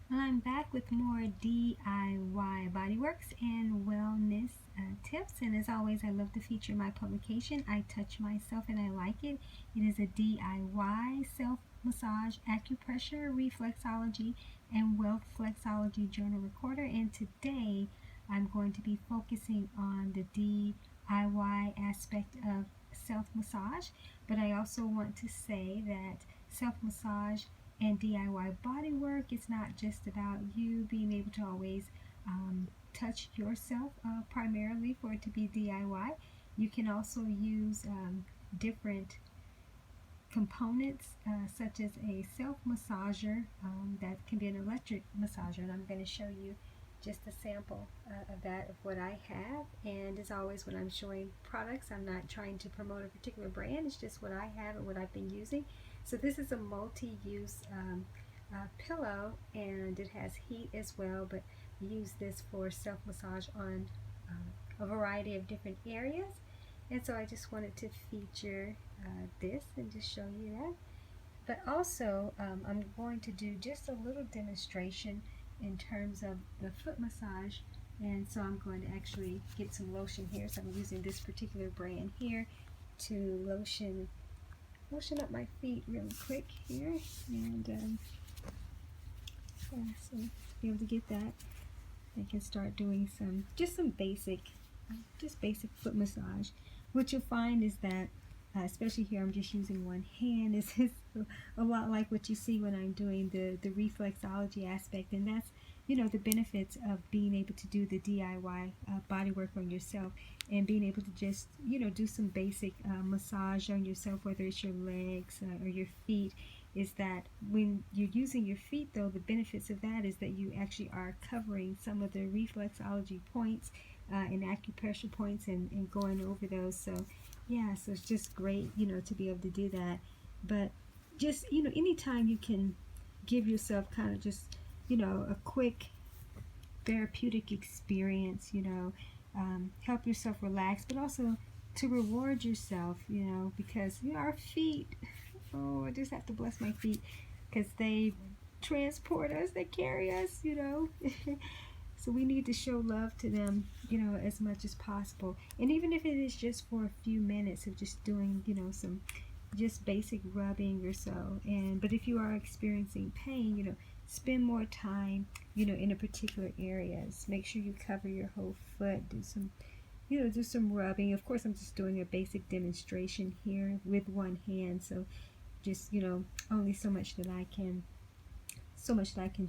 Well, I'm back with more DIY bodyworks and wellness tips. And as always, I love to feature my publication, I Touch Myself and I Like It. It is a DIY self-massage, acupressure, reflexology, and wealth-flex-ology journal recorder. And today, I'm going to be focusing on the DIY aspect of self-massage. But I also want to say that self-massage and DIY body work is not just about you being able to always touch yourself primarily for it to be DIY. You can also use different components such as a self massager that can be an electric massager, and I'm going to show you just a sample of that, of what I have. And as always, when I'm showing products, I'm not trying to promote a particular brand, it's just what I have and what I've been using. So this is a multi-use pillow, and it has heat as well, but use this for self-massage on a variety of different areas. And so I just wanted to feature this and just show you that. But also, I'm going to do just a little demonstration in terms of the foot massage. And so I'm going to actually get some lotion here. So I'm using this particular brand here to lotion up my feet really quick here. And yeah, so to be able to get that, I can start doing some basic foot massage. What you'll find is that especially here, I'm just using one hand. This is a lot like what you see when I'm doing the reflexology aspect, and that's, you know, the benefits of being able to do the DIY body work on yourself and being able to just, you know, do some basic massage on yourself, whether it's your legs or your feet. Is that when you're using your feet, though, the benefits of that is that you actually are covering some of the reflexology points and acupressure points and going over those. So yeah, so it's just great, you know, to be able to do that. But just, you know, anytime you can give yourself kind of just, you know, a quick therapeutic experience, you know, help yourself relax, but also to reward yourself, you know, because, you know, our feet, oh, I just have to bless my feet because they transport us, they carry us, you know. So we need to show love to them, you know, as much as possible. And even if it is just for a few minutes of just doing, you know, some just basic rubbing or so. And but if you are experiencing pain, you know, spend more time, you know, in a particular areas. Make sure you cover your whole foot. Do some, you know, do some rubbing. Of course, I'm just doing a basic demonstration here with one hand. So just, you know, only so much that I can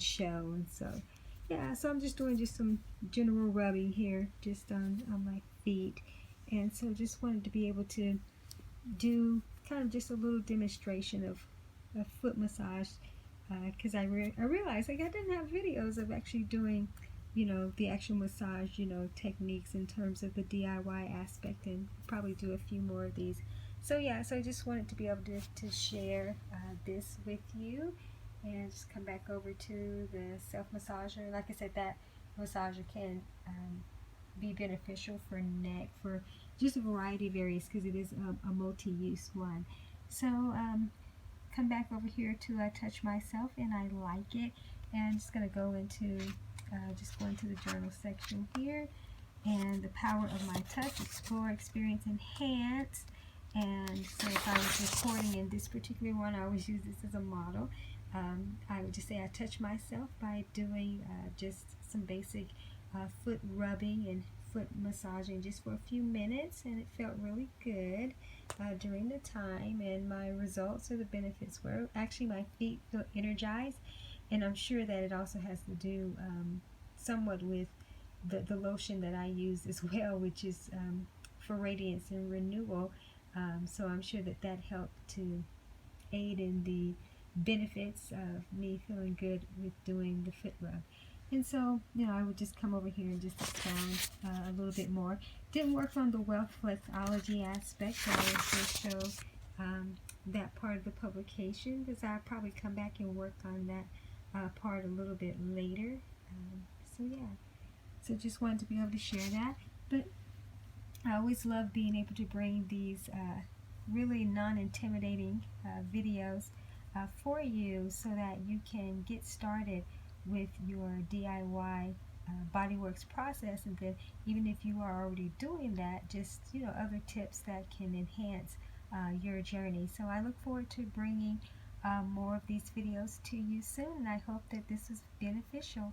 show. And so yeah, so I'm just doing just some general rubbing here just on my feet. And so just wanted to be able to do kind of just a little demonstration of a foot massage because I realized like I didn't have videos of actually doing, you know, the actual massage, you know, techniques in terms of the DIY aspect, and probably do a few more of these. So yeah, so I just wanted to be able to share this with you, and just come back over to the self massager. Like I said, that massager can be beneficial for neck, for just a variety of areas, because it is a multi-use one. So come back over here to I Touch Myself and I Like It, and I'm just going to go into the journal section here, and the power of my touch, explore, experience, enhance. And so if I was recording in this particular one, I always use this as a model. I would just say I touch myself by doing just some basic foot rubbing and foot massaging just for a few minutes, and it felt really good during the time. And my results or the benefits were actually my feet feel energized, and I'm sure that it also has to do somewhat with the lotion that I use as well, which is for radiance and renewal. So I'm sure that helped to aid in the benefits of me feeling good with doing the foot rub. And so, you know, I would just come over here and just expound a little bit more. Didn't work on the Wealth-flex-ology aspect, so I will just show that part of the publication, because I'll probably come back and work on that part a little bit later. So yeah, so just wanted to be able to share that. But I always love being able to bring these really non-intimidating videos for you, so that you can get started with your DIY bodyworks process. And then even if you are already doing that, just other tips that can enhance your journey. So I look forward to bringing more of these videos to you soon, and I hope that this was beneficial.